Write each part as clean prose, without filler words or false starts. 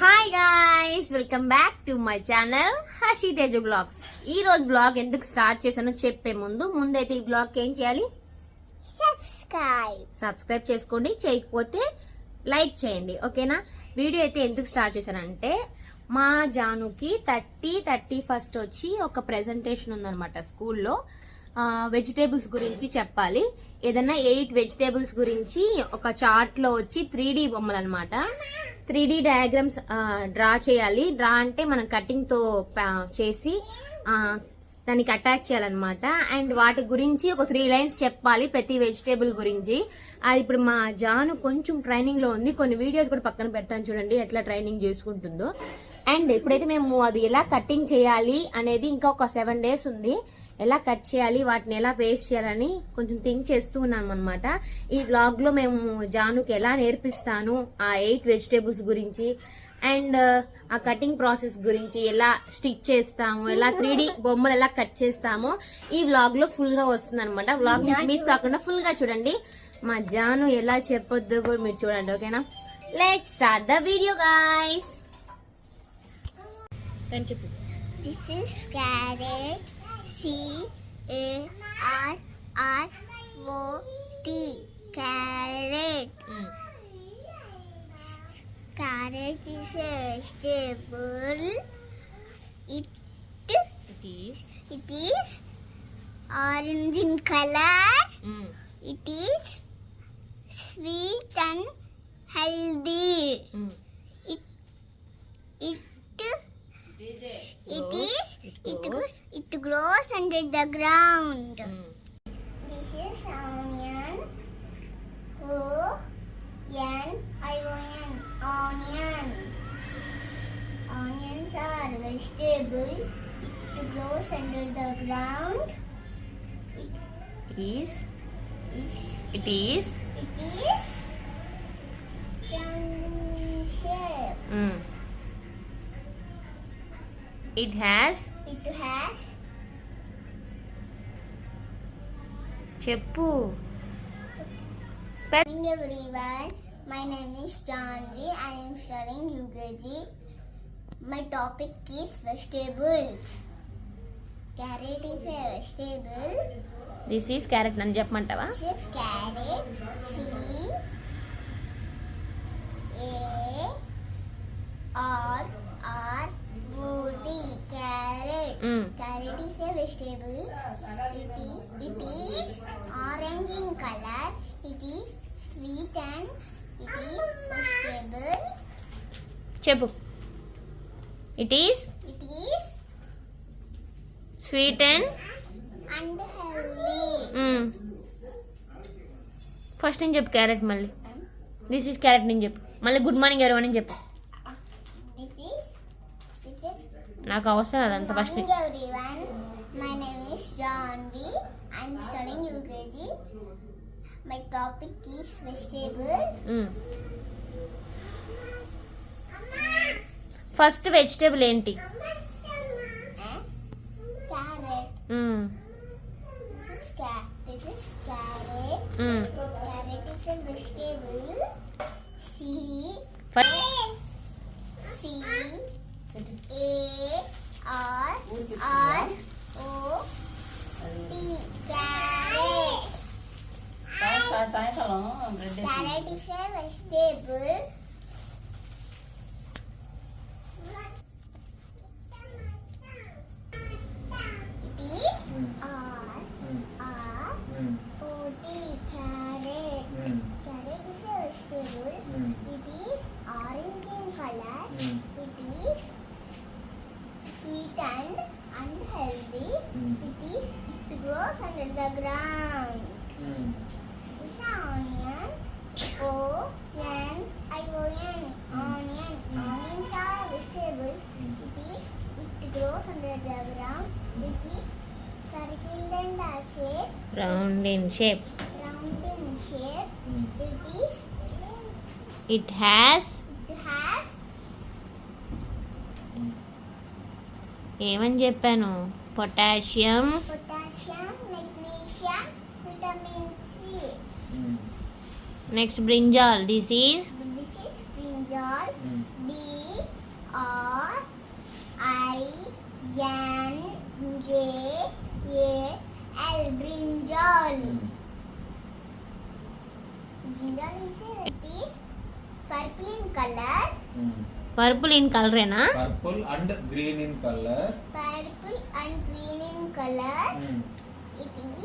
Hi guys, welcome back to my channel Hashi Teju blogs. ఈ రోజు blog ఎందుకు స్టార్ట్ చేశానో చెప్పే ముందైతే ఈ బ్లాగ్ ఏం చేయాలి? సబ్స్క్రైబ్ చేసుకోండి, చేయకపోతే లైక్ చేయండి, ఓకేనా? వీడియో అయితే ఎందుకు స్టార్ట్ చేశానంటే మా జానుకి 31st వచ్చి ఒక ప్రెజెంటేషన్ ఉందన్నమాట స్కూల్లో. వెజిటేబుల్స్ గురించి చెప్పాలి. ఏదైనా 8 వెజిటేబుల్స్ గురించి ఒక చార్ట్ లో వచ్చి 3D బొమ్మలు అనమాట. 3D డయాగ్రామ్స్ డ్రా చేయాలి. డ్రా అంటే మనం కటింగ్ తో చేసి దానికి అటాచ్ చేయాలన్నమాట. అండ్ వాటి గురించి ఒక 3 లైన్స్ చెప్పాలి ప్రతి వెజిటేబుల్ గురించి. అది ఇప్పుడు మా జాను కొంచెం ట్రైనింగ్ లో ఉంది. కొన్ని వీడియోస్ కూడా పక్కన పెడతాను, చూడండి ఎట్లా ట్రైనింగ్ చేసుకుంటుందో. అండ్ ఇప్పుడైతే మేము అది ఎలా కటింగ్ చేయాలి అనేది ఇంకా ఒక 7 days ఉంది. ఎలా కట్ చేయాలి, వాటిని ఎలా పేస్ట్ చేయాలని కొంచెం థింక్ చేస్తూ ఉన్నాం అనమాట. ఈ వ్లాగ్ లో మేము జానుకి ఎలా నేర్పిస్తాను ఆ 8 వెజిటేబుల్స్ గురించి, అండ్ ఆ కటింగ్ ప్రాసెస్ గురించి, ఎలా స్టిచ్ చేస్తాము, ఎలా 3D బొమ్మలు ఎలా కట్ చేస్తామో ఈ వ్లాగ్ లో ఫుల్ గా వస్తుంది అనమాట. వ్లాగ్ మిస్ కాకుండా ఫుల్ గా చూడండి. మా జాను ఎలా చెప్పొద్దు కూడా మీరు చూడండి, ఓకేనా? Let's start the video guys. చెప్పు. This is carrot. C-A-R-R-O-T. Carrot. Carrot is a vegetable. It is orange in color. It is sweet and healthy. It grows under the ground. This is onion. O-N-I-O-N. Onion. Onions are vegetable. It grows under the ground. It is round shape. It has చెప్పు. Morning everyone, my name is Janvi. I am studying UKG. My topic is vegetables. Carrot is a vegetable. This is carrot నన్ను చెప్పమంటావా? This is carrot. C-A-R-R-O-T. Carrot. Carrot is a vegetable. It is orange in color. It is sweet and it is vegetable. చెప్పు. It is sweet and healthy. First నేను చెప్పు carrot, మళ్ళీ this is carrot నేను చెప్పు, మళ్ళీ good morning ఎవరు అని చెప్పు. నాకు అవసరం అదంతా. First Everyone, my name is Janvi. I am studying UKG. My topic is vegetables. First vegetable ఏంటి? Carrot. This is carrot. Carrot is a vegetable. C-A-R-R-O-T. Carrot. Carrot is a vegetable. It is R-R-O-T. Carrot. Carrot is a vegetable. It is orange in color. It is sweet and unhealthy. It grows under the ground. This is onion. O-N-I-O-N. Onion. Onions are vegetables. It grows under the ground. It is circular in shape. Round in shape. It has ఏమని చెప్పాను? పొటాషియం, magnesium, vitamin C. Next brinjal. This is brinjal. B purple in కలరేనా? Purple and green in color. Purple and green in color. It is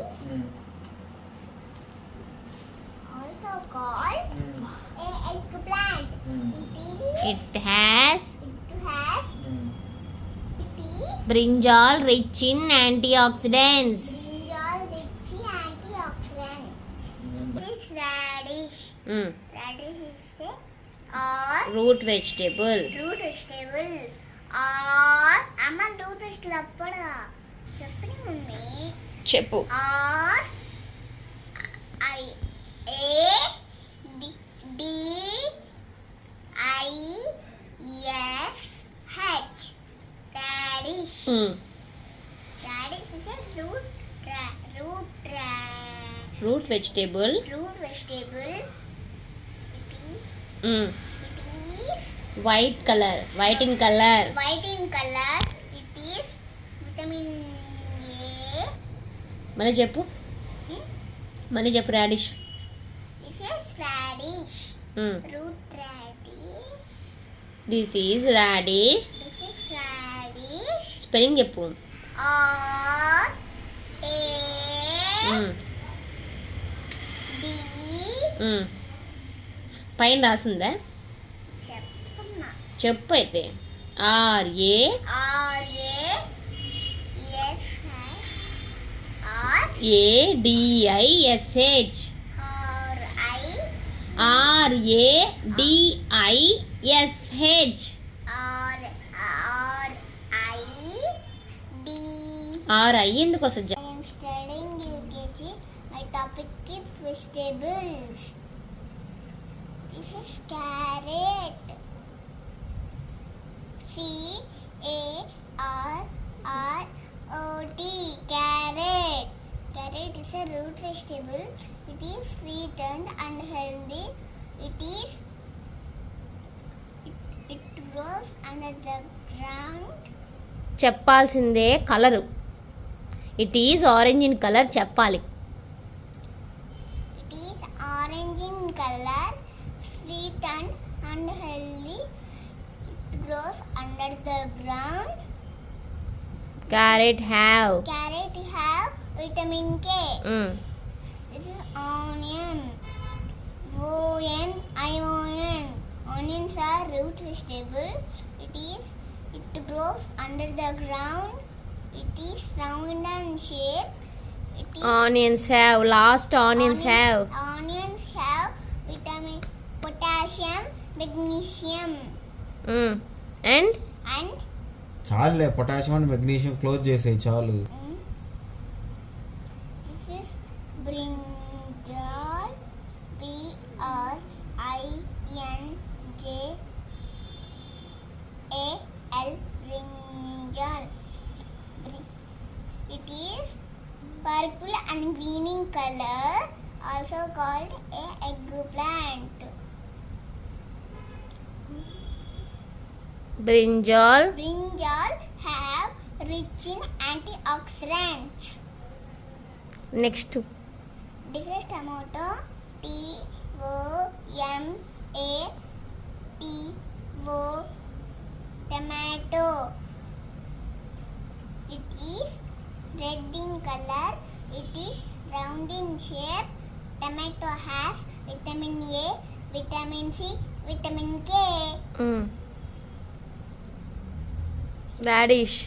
also called a eggplant. It has It is brinjal rich in antioxidants. brinjal rich in antioxidants. This radish. Radish is or Root vegetable. root vegetable or అమ్మ root vegetable అప్పుడు చెప్పని mummy చెప్పు. or I A D I S H radish. Radish is a Root vegetable. root vegetable. Mm. It is White color. White in color. white in color. It is vitamin A. మళ్ళీ చెప్పు. మళ్ళీ చెప్పు radish. This is radish. Root radish. This is radish. This is radish. Spelling చెప్పు. R A D. పైన రాసిందా? చెప్తున్నా. చెప్పు అయితే. R A R A S R A D I S H. R I R A D I S H. R R I D. R I ఎందుకు వస్తుంది? I am studying UKG. My topic is vegetables. This is carrot. C A R R O T. Carrot. Carrot is a root vegetable. It is sweetened and healthy. It grows under the ground. చెప్పాల్సిందే colour. It is orange in colour చెప్పాలి. It is orange in color, sweetened and healthy. It grows under the ground. Carrot have. Carrot have vitamin K. This is onion. O-N-I-O-N. Onions are root vegetable. It grows under the ground. It is round and shape. Onions have. Last onions have. Onions have vitamin potassium, magnesium, and and చాలులే, potassium and magnesium close చేసేయి చాలు. this is brinjal. B-R-I-N-J-A-L. Brinjal. It is purple and green in color, also called a eggplant. Brinjal. Brinjal have rich in antioxidants. Next This is tomato. T-O-M-A-T-O. Tomato. It is red in color. It is round in shape. Tomato has vitamin A, vitamin C, vitamin K. Radish.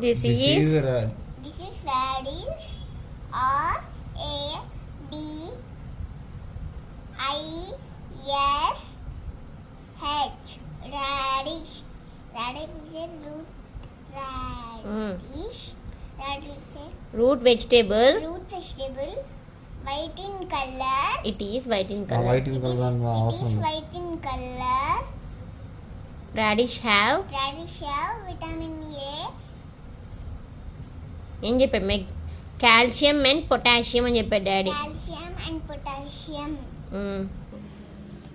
This This is is red. This is radish. R-A-D-I-S-H. Radish. Radish is a root radish. Radish is a root vegetable. root vegetable. White in color. It is white in a colour. White in colour It అవసరం is లేదు. white in color. Radish have. Radish have vitamin A. ఏం చెప్పాడు? Calcium and potassium అని చెప్పాడు daddy. Calcium and potassium.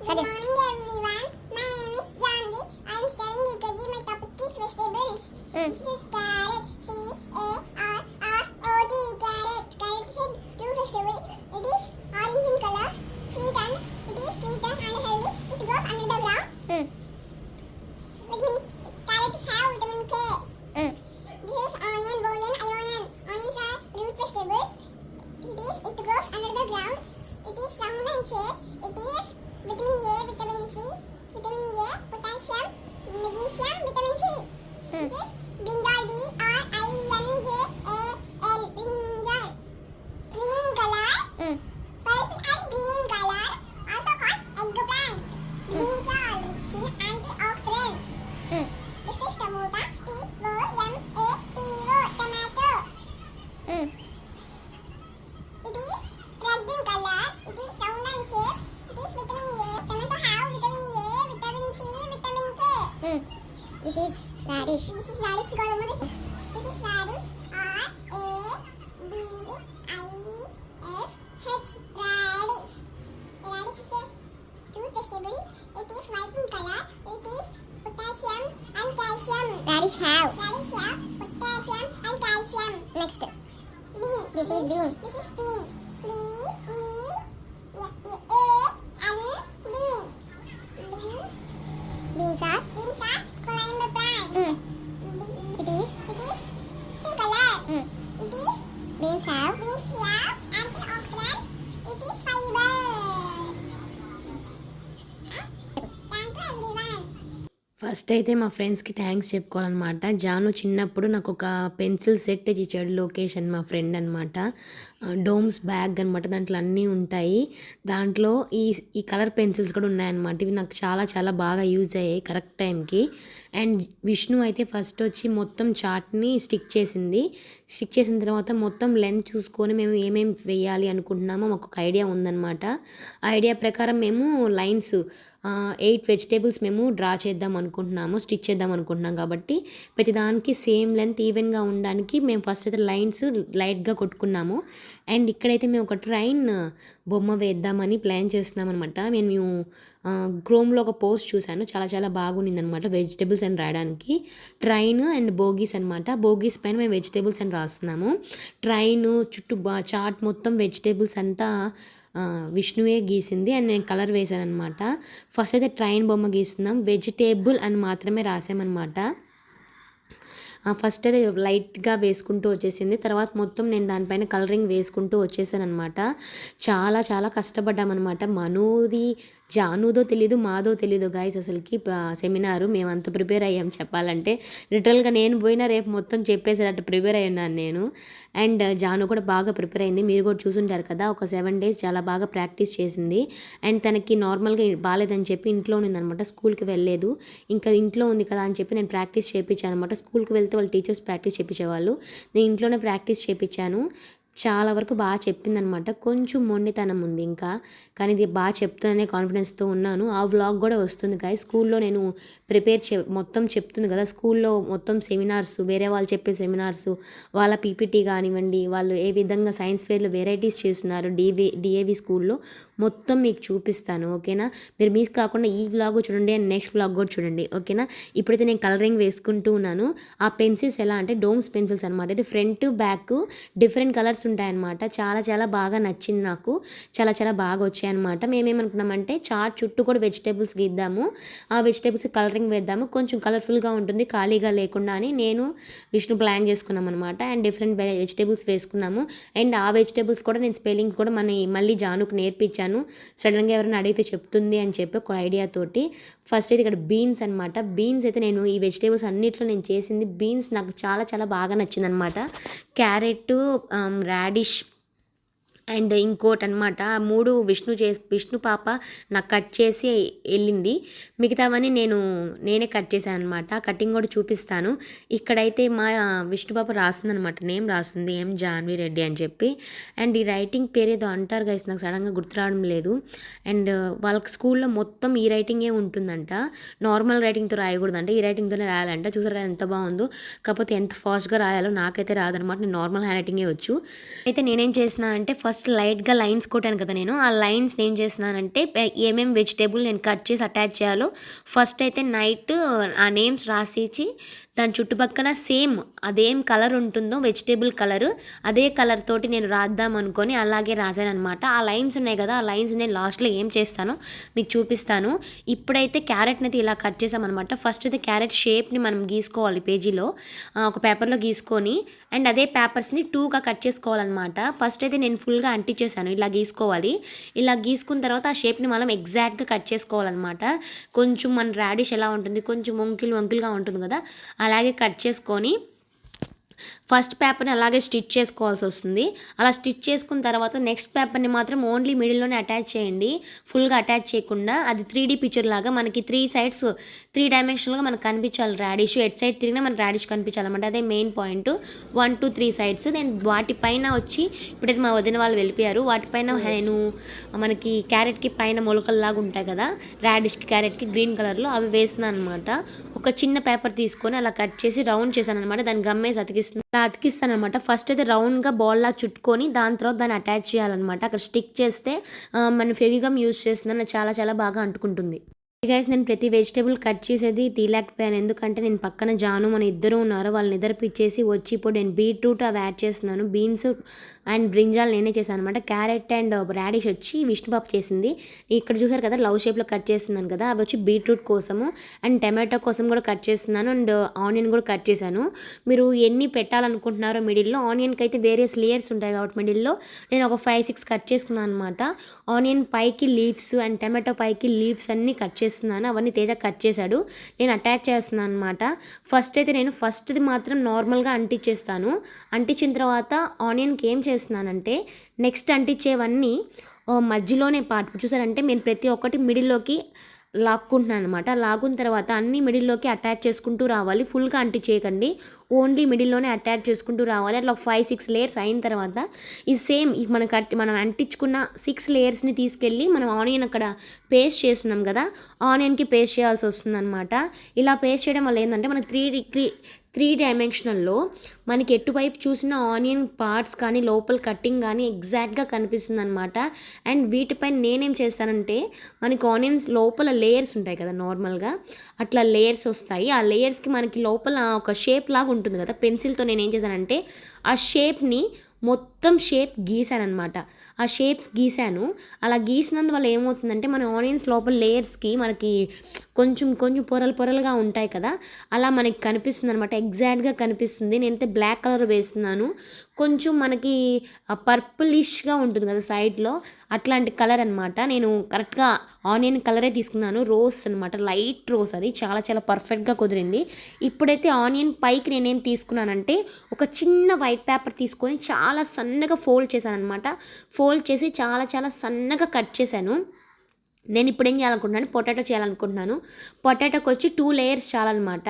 సరే. Good morning everyone. My name is Janvi. I am studying UKG. My topic is vegetables. This is carrot. C-A-R-R-O-T. Carrot. Carrot is a root vegetable. It is orange in color, sweetened. It is sweetened and healthy. It grows under the ground. This is radish. This is radish. This is radish. R-A-D-I-S-H. Radish. Radish is a root vegetable. It is white in color. It is potassium and calcium. Radish have potassium and calcium. Next. Bean. This is bean. This is bean. B-E-A-N. Bean. Beans are climb plant. It is pink color. It is beans have antioxidant. It is fiber. Thank you everyone. First అయితే మా ఫ్రెండ్స్కి thanks చెప్పుకోవాలన్నమాట. Janu చిన్నప్పుడు నాకు ఒక pencil set ఇచ్చాడు location, మా friend అనమాట. Doms bag అనమాట, దాంట్లో అన్నీ ఉంటాయి. దాంట్లో ఈ కలర్ పెన్సిల్స్ కూడా ఉన్నాయన్నమాట. ఇవి నాకు చాలా చాలా బాగా యూజ్ అయ్యాయి కరెక్ట్ టైంకి. అండ్ విష్ణు అయితే ఫస్ట్ వచ్చి మొత్తం చార్ట్ని స్టిక్ చేసిన తర్వాత మొత్తం లెంత్ చూసుకొని మేము ఏమేమి వేయాలి అనుకుంటున్నామో మాకు ఒక ఐడియా ఉందన్నమాట. ఆ ఐడియా ప్రకారం మేము లైన్స్ 8 వెజిటేబుల్స్ మేము డ్రా చేద్దాం అనుకుంటున్నాము, స్టిచ్ చేద్దాం అనుకుంటున్నాం. కాబట్టి ప్రతిదానికి సేమ్ లెంత్ ఈవెన్గా ఉండడానికి మేము ఫస్ట్ అయితే లైన్స్ లైట్గా కొట్టుకున్నాము. అండ్ ఇక్కడైతే మేము ఒక ట్రైన్ బొమ్మ వేద్దామని ప్లాన్ చేస్తున్నాం అనమాట. నేను క్రోమ్లో ఒక పోస్ట్ చూశాను, చాలా చాలా బాగుండింది అనమాట. వెజిటేబుల్స్ అని రాయడానికి ట్రైన్ అండ్ బోగీస్ అనమాట. బోగీస్ పైన మేము వెజిటేబుల్స్ అని రాస్తున్నాము. ట్రైన్ చుట్టూ చార్ట్ మొత్తం వెజిటేబుల్స్ అంతా విష్ణువే గీసింది అండ్ నేను కలర్ వేసాను అనమాట. ఫస్ట్ అయితే ట్రైన్ బొమ్మ గీస్తున్నాం, వెజిటేబుల్ అని మాత్రమే రాసామన్నమాట. ఫస్ట్ అయితే లైట్గా వేసుకుంటూ వచ్చేసింది. తర్వాత మొత్తం నేను దానిపైన కలరింగ్ వేసుకుంటూ వచ్చేసాను అనమాట. చాలా చాలా కష్టపడ్డామన్నమాట. మనోది జానుదో తెలీదు, మాదో తెలీదు గైస్. అసలుకి సెమినారు మేమంత ప్రిపేర్ అయ్యాం చెప్పాలంటే. లిటరల్గా నేను పోయినా రేపు మొత్తం చెప్పేసేటట్టు ప్రిపేర్ అయ్యాను నేను. అండ్ జాను కూడా బాగా ప్రిపేర్ అయింది, మీరు కూడా చూసుంటారు కదా. ఒక 7 days చాలా బాగా ప్రాక్టీస్ చేసింది. అండ్ తనకి నార్మల్గా బాగాలేదని చెప్పి ఇంట్లో ఉందనమాట, స్కూల్కి వెళ్ళలేదు. ఇంకా ఇంట్లో ఉంది కదా అని చెప్పి నేను ప్రాక్టీస్ చేయించాను అనమాట. స్కూల్కి వెళ్తే వాళ్ళ టీచర్స్ ప్రాక్టీస్ చేయించేవాళ్ళు, నేను ఇంట్లోనే ప్రాక్టీస్ చేయించాను. చాలా వరకు బాగా చెప్పిందనమాట. కొంచెం మొండితనం ఉంది ఇంకా, కానీ ఇది బాగా చెప్తుందనే కాన్ఫిడెన్స్తో ఉన్నాను. ఆ వ్లాగ్ కూడా వస్తుంది గాయ్. స్కూల్లో నేను మొత్తం చెప్తుంది కదా, స్కూల్లో మొత్తం సెమినార్స్, వేరే వాళ్ళు చెప్పే సెమినార్స్, వాళ్ళ పీపీటీ కానివ్వండి, వాళ్ళు ఏ విధంగా సైన్స్ ఫేర్లో వెరైటీస్ చేస్తున్నారు డిఏవి స్కూల్లో మొత్తం మీకు చూపిస్తాను. ఓకేనా, మీరు మీకు కాకుండా ఈ వ్లాగ్ చూడండి అండ్ నెక్స్ట్ వ్లాగ్ కూడా చూడండి. ఓకేనా, ఇప్పుడైతే నేను కలరింగ్ వేసుకుంటూ ఉన్నాను. ఆ పెన్సిల్స్ ఎలా అంటే డోమ్స్ పెన్సిల్స్ అనమాట. ఇది ఫ్రంట్ బ్యాక్ డిఫరెంట్ కలర్స్ ఉంటాయన్నమాట. చాలా చాలా బాగా నచ్చింది నాకు, చాలా చాలా బాగా వచ్చాయన్నమాట. మేమేమనుకున్నామంటే చార్ట్ చుట్టూ కూడా వెజిటేబుల్స్ గీద్దాము, ఆ వెజిటేబుల్స్ కలరింగ్ వేద్దాము, కొంచెం కలర్ఫుల్గా ఉంటుంది ఖాళీగా లేకుండా అని నేను విష్ణు ప్లాన్ చేసుకున్నాం అనమాట. అండ్ డిఫరెంట్ వెజిటేబుల్స్ వేసుకున్నాము. అండ్ ఆ వెజిటేబుల్స్ కూడా నేను స్పెల్లింగ్ కూడా మళ్ళీ జానుకు నేర్పించాను. సడన్గా ఎవరైనా అడిగితే చెప్తుంది అని చెప్పి ఒక ఐడియాతోటి. ఫస్ట్ అయితే ఇక్కడ బీన్స్ అనమాట. బీన్స్ అయితే నేను ఈ వెజిటేబుల్స్ అన్నిట్లో నేను చేసింది బీన్స్ నాకు చాలా చాలా బాగా నచ్చింది అనమాట. క్యారెట్, రాడిష్ అండ్ ఇంకోటి అనమాట. 3 విష్ణు పాప నాకు కట్ చేసి వెళ్ళింది. మిగతావన్నీ నేనే కట్ చేశాను అనమాట. కటింగ్ కూడా చూపిస్తాను. ఇక్కడైతే మా విష్ణు పాప రాస్తుంది అనమాట, నేమ్ రాస్తుంది ఎం జాన్వి రెడ్డి అని చెప్పి. అండ్ ఈ రైటింగ్ పేరు ఏదో అంటారు గైస్, నాకు సడన్గా గుర్తు రావడం లేదు. అండ్ వాళ్ళకి స్కూల్లో మొత్తం ఈ రైటింగే ఉంటుందంట, నార్మల్ రైటింగ్తో రాయకూడదంట, ఈ రైటింగ్తోనే రాయాలంట. చూసారా ఎంత బాగుందో. కాకపోతే ఎంత ఫాస్ట్గా రాయాలో నాకైతే రాదనమాట, నేను నార్మల్ హ్యాండ్ రైటింగే వచ్చు. అయితే నేనేం చేసినా అంటే ఫస్ట్ లైట్గా లైన్స్ కొట్టాను కదా నేను, ఆ లైన్స్ ఏం చేస్తున్నానంటే ఏమేమి వెజిటేబుల్ నేను కట్ చేసి అటాచ్ చేయాలో ఫస్ట్ అయితే నైట్ ఆ నేమ్స్ రాసిచ్చి దాని చుట్టుపక్కల సేమ్ అదేం కలర్ ఉంటుందో వెజిటేబుల్ కలర్, అదే కలర్ తోటి నేను రాద్దాం అనుకొని అలాగే రాశాను అనమాట. ఆ లైన్స్ ఉన్నాయి కదా, ఆ లైన్స్ నేను లాస్ట్లో ఏం చేస్తానో మీకు చూపిస్తాను. ఇప్పుడైతే క్యారెట్ని అయితే ఇలా కట్ చేసామన్నమాట. ఫస్ట్ అయితే క్యారెట్ షేప్ని మనం గీసుకోవాలి పేజీలో, ఒక పేపర్లో గీసుకొని అండ్ అదే పేపర్స్ని 2గా కట్ చేసుకోవాలన్నమాట. ఫస్ట్ అయితే నేను ఫుల్గా అంటించేసాను, ఇలా గీసుకోవాలి. ఇలా గీసుకున్న తర్వాత ఆ షేప్ని మనం ఎగ్జాక్ట్గా కట్ చేసుకోవాలన్నమాట. కొంచెం మన రాడిష్ ఎలా ఉంటుంది, కొంచెం వంకిలుగా ఉంటుంది కదా, అలాగే కట్ చేసుకొని ఫస్ట్ పేపర్ని అలాగే స్టిచ్ చేసుకోవాల్సి వస్తుంది. అలా స్టిచ్ చేసుకున్న తర్వాత నెక్స్ట్ పేపర్ని మాత్రం ఓన్లీ మిడిల్లోనే అటాచ్ చేయండి, ఫుల్గా అటాచ్ చేయకుండా. అది 3D పిక్చర్ లాగా మనకి 3 sides 3 dimensionalగా మనకు కనిపించాలి రాడిష్. ఎట్ సైడ్ తిరిగినా మనకు రాడిష్ కనిపించాలన్నమాట, అదే మెయిన్ పాయింట్. 1 2 3 sides. నేను వాటిపైన వచ్చి ఇప్పుడైతే మా వదిన వాళ్ళు వెళ్ళిపోయారు, వాటిపైన నేను మనకి క్యారెట్కి పైన మొలకల్లాగా ఉంటాయి కదా, రాడిష్కి క్యారెట్కి గ్రీన్ కలర్లో అవి వేస్తున్నాను అనమాట. ఒక చిన్న పేపర్ తీసుకొని అలా కట్ చేసి రౌండ్ చేశాను అనమాట. దాన్ని గమ్మేసి అతికిస్తాను అనమాట. ఫస్ట్ అయితే రౌండ్గా బాల్లా చుట్టుకొని దాని తర్వాత దాన్ని అటాచ్ చేయాలన్నమాట. అక్కడ స్టిక్ చేస్తే మనం ఫెవిగమ్ యూజ్ చేస్తున్నాను, చాలా చాలా బాగా అంటుకుంటుంది. గైస్ నేను ప్రతి వెజిటేబుల్ కట్ చేసేది తీయలేకపోయాను, ఎందుకంటే నేను పక్కన జాను మన ఇద్దరు ఉన్నారు, వాళ్ళని నిద్రపిచ్చేసి వచ్చి ఇప్పుడు నేను బీట్రూట్ అవి యాడ్ చేస్తున్నాను. బీన్స్ అండ్ బ్రింజాల్ నేనే చేశాను అనమాట. క్యారెట్ అండ్ రాడిష్ వచ్చి విష్ణుబాబు చేసింది. ఇక్కడ చూసారు కదా లవ్ షేప్లో కట్ చేస్తున్నాను కదా, అవి వచ్చి బీట్రూట్ కోసము అండ్ టమాటో కోసం కూడా కట్ చేస్తున్నాను అండ్ ఆనియన్ కూడా కట్ చేశాను. మీరు ఎన్ని పెట్టాలనుకుంటున్నారో మిడిల్లో, ఆనియన్కి అయితే వేరియస్ లేయర్స్ ఉంటాయి కాబట్టి మిడిల్లో నేను ఒక 5-6 కట్ చేసుకున్నాను అనమాట. ఆనియన్ పైకి లీవ్స్ అండ్ టమాటో పైకి లీవ్స్ అన్నీ కట్ చేస్తున్నాను. అవన్నీ తేజ కట్ చేశాడు, నేను అటాచ్ చేస్తున్నాను అనమాట. ఫస్ట్ది మాత్రం నార్మల్గా అంటించేస్తాను. అంటించిన తర్వాత ఆనియన్కి ఏం చేస్తున్నానంటే నెక్స్ట్ అంటించేవన్నీ మధ్యలోనే పార్ట్ చూసారంటే నేను ప్రతి ఒక్కటి మిడిల్లోకి లాక్కుంటున్నాను అనమాట. లాగున్న తర్వాత అన్ని మిడిల్లోకి అటాచ్ చేసుకుంటూ రావాలి, ఫుల్గా అంటించేయకండి, ఓన్లీ మిడిల్లోనే అటాచ్ చేసుకుంటూ రావాలి. అట్లా 5-6 లేయర్స్ అయిన తర్వాత ఈ సేమ్ మనం అంటించుకున్న 6 లేయర్స్ని తీసుకెళ్ళి మనం ఆనియన్ అక్కడ పేస్ట్ చేస్తున్నాం కదా, ఆనియన్కి పేస్ట్ చేయాల్సి వస్తుంది అనమాట. ఇలా పేస్ట్ చేయడం వల్ల ఏంటంటే మనకి 3 డైమెన్షనల్లో మనకి ఎటువైపు చూసిన ఆనియన్ పార్ట్స్ కానీ లోపల కట్టింగ్ కానీ ఎగ్జాక్ట్గా కనిపిస్తుంది అనమాట. అండ్ వీటిపైన నేనేం చేస్తానంటే మనకి ఆనియన్స్ లోపల లేయర్స్ ఉంటాయి కదా నార్మల్గా, అట్లా లేయర్స్ వస్తాయి. ఆ లేయర్స్కి మనకి లోపల ఒక షేప్ లాగా ఉంటుంది కదా, పెన్సిల్తో నేను ఏం చేశానంటే ఆ షేప్ని మొత్తం షేప్ గీసాను అనమాట. ఆ షేప్స్ గీసాను. అలా గీసినందువల్ల ఏమవుతుందంటే మన ఆనియన్స్ లోపల లేయర్స్కి మనకి కొంచెం పొరలుగా ఉంటాయి కదా, అలా మనకి కనిపిస్తుంది అనమాట, ఎగ్జాక్ట్గా కనిపిస్తుంది. నేనైతే బ్లాక్ కలర్ వేస్తున్నాను, కొంచెం మనకి పర్పులిష్గా ఉంటుంది కదా సైడ్లో, అట్లాంటి కలర్ అనమాట. నేను కరెక్ట్గా ఆనియన్ కలరే తీసుకున్నాను, రోజ్ అనమాట, లైట్ రోజ్, అది చాలా చాలా పర్ఫెక్ట్గా కుదిరింది. ఇప్పుడైతే ఆనియన్ పైకి నేనేం తీసుకున్నానంటే ఒక చిన్న వైట్ పేపర్ తీసుకొని చాలా సన్నగా ఫోల్డ్ చేశాను అనమాట. ఫోల్డ్ చేసి చాలా చాలా సన్నగా కట్ చేశాను. నేను ఇప్పుడు ఏం చేయాలనుకుంటున్నాను, పొటాటో చేయాలనుకుంటున్నాను. పొటాటోకి వచ్చి 2 లేయర్స్ చాలన్నమాట.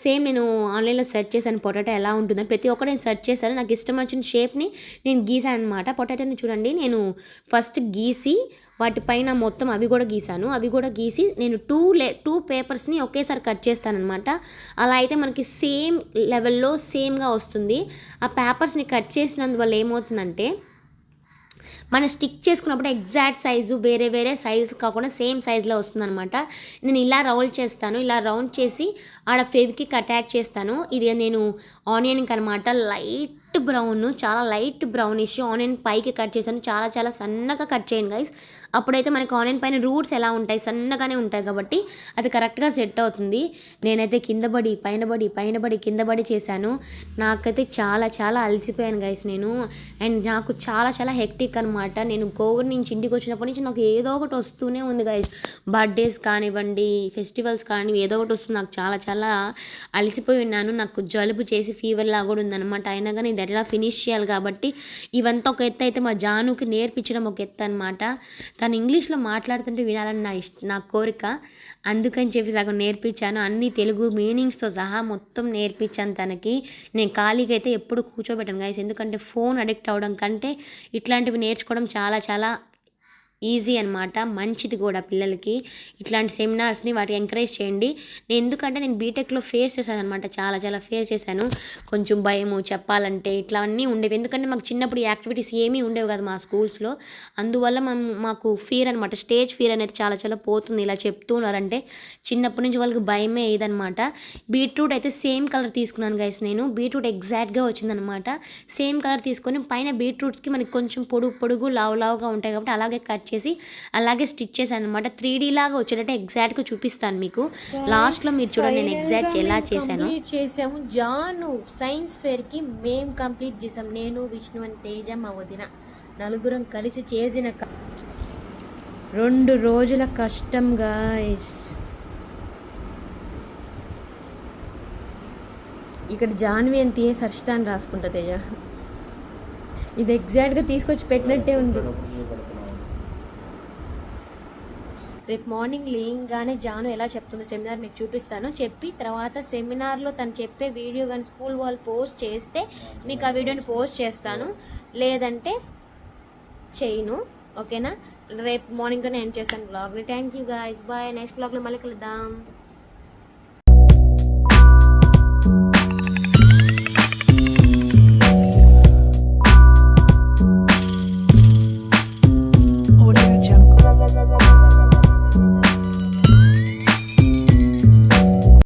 సేమ్ నేను ఆన్లైన్లో సెర్చ్ చేశాను పొటాటో ఎలా ఉంటుందని, ప్రతి ఒక్కటి నేను సెర్చ్ చేశాను, నాకు ఇష్టం వచ్చిన షేప్ని నేను గీసాను అనమాట. పొటాటోని చూడండి, నేను ఫస్ట్ గీసి వాటిపైన మొత్తం అవి కూడా గీసి నేను 2 పేపర్స్ని ఒకేసారి కట్ చేస్తానమాట. అలా అయితే మనకి సేమ్ లెవెల్లో సేమ్గా వస్తుంది. ఆ పేపర్స్ని కట్ చేసినందువల్ల ఏమవుతుందంటే మనం స్టిక్ చేసుకున్నప్పుడు ఎగ్జాక్ట్ సైజు వేరే సైజు కాకుండా సేమ్ సైజులో వస్తుందన్నమాట. నేను ఇలా రౌండ్ చేస్తాను, ఇలా రౌండ్ చేసి ఆడ ఫెవిక్విక్ అటాచ్ చేస్తాను. ఇది నేను ఆనియన్కి అనమాట లైట్ బ్రౌన్, చాలా లైట్ బ్రౌనిష్ ఆనియన్ పైకి కట్ చేశాను. చాలా చాలా సన్నగా కట్ చేయండి గైస్, అప్పుడైతే మనకి ఆనియన్ పైన రూట్స్ ఎలా ఉంటాయి, సన్నగానే ఉంటాయి కాబట్టి అది కరెక్ట్గా సెట్ అవుతుంది. నేనైతే కిందబడి చేశాను. నాకైతే చాలా చాలా అలసిపోయాను గైస్ నేను. అండ్ నాకు చాలా చాలా హెక్టిక్ అనమాట. నేను కోవిడ్ నుంచి ఇంటికి వచ్చినప్పటి నుంచి నాకు ఏదో ఒకటి వస్తూనే ఉంది గైస్, బర్త్డేస్ కానివ్వండి, ఫెస్టివల్స్ కానివ్వండి, ఏదో ఒకటి వస్తుంది. నాకు చాలా చాలా అలసిపోయి ఉన్నాను. నాకు జలుబు చేసి ఫీవర్ లాగా కూడా ఉందన్నమాట. అయినా కానీ ఇది ఎలా ఫినిష్ చేయాలి కాబట్టి ఇవంతా ఒక ఎత్తు అయితే మా జానుకి నేర్పించడం ఒక ఎత్తు అనమాట. తను ఇంగ్లీష్లో మాట్లాడుతుంటే వినాలని నా కోరిక, అందుకని చెప్పి సగం నేర్పించాను. అన్ని తెలుగు మీనింగ్స్తో సహా మొత్తం నేర్పించాను తనకి. నేను ఖాళీగా అయితే ఎప్పుడు కూర్చోబెట్టాను గైస్, ఎందుకంటే ఫోన్ అడిక్ట్ అవ్వడం కంటే ఇట్లాంటివి నేర్చుకోవడం చాలా చాలా ఈజీ అనమాట, మంచిది కూడా పిల్లలకి. ఇట్లాంటి సెమినార్స్ని వాటికి ఎంకరేజ్ చేయండి. ఎందుకంటే నేను బీటెక్లో ఫేస్ చేశాను అనమాట, చాలా చాలా ఫేస్ చేశాను. కొంచెం భయము చెప్పాలంటే ఇట్లా అన్నీ ఉండేవి, ఎందుకంటే మాకు చిన్నప్పుడు యాక్టివిటీస్ ఏమీ ఉండేవి కదా మా స్కూల్స్లో. అందువల్ల మాకు ఫీర్ అనమాట, స్టేజ్ ఫీర్ అనేది చాలా చాలా పోతుంది. ఇలా చెప్తూ ఉన్నారంటే చిన్నప్పటి నుంచి వాళ్ళకి భయమే ఇదనమాట. బీట్రూట్ అయితే సేమ్ కలర్ తీసుకున్నాను గైస్ నేను. బీట్రూట్ ఎగ్జాక్ట్గా వచ్చిందనమాట. సేమ్ కలర్ తీసుకొని పైన బీట్రూట్స్కి మనకి కొంచెం పొడుగు లావుగా ఉంటాయి కాబట్టి అలాగే కట్ చేసి అలాగే స్టిచ్ చేశాను అనమాట. 3D లాగా వచ్చేటట్టు ఎగ్జాక్ట్గా చూపిస్తాను మీకు లాస్ట్లో, మీరు చూడండి నేను ఎగ్జాక్ట్ ఎలా చేశాము. జాను సైన్స్ ఫేర్కి మేము కంప్లీట్ చేసాం, నేను విష్ణు అండ్ తేజ మా వదిన నలుగురం కలిసి చేసిన 2 రోజుల కష్టం గాయ్స్. ఇక్కడ జాన్వి అని తీయ సర్షితాన్ని రాసుకుంటా తేజ, ఇది ఎగ్జాక్ట్గా తీసుకొచ్చి పెట్టినట్టే ఉంది. రేపు మార్నింగ్ లేయంగానే జాను ఎలా చెప్తుంది సెమినార్ మీకు చూపిస్తాను. చెప్పి తర్వాత సెమినార్లో తను చెప్పే వీడియో కానీ స్కూల్ వాళ్ళు పోస్ట్ చేస్తే మీకు ఆ వీడియోని పోస్ట్ చేస్తాను, లేదంటే చేయను. ఓకేనా, రేపు మార్నింగ్గా నేను చేస్తాను బ్లాగ్ని. Thank you guys, bye. Next బ్లాగ్లో మళ్ళీ కలుద్దాం.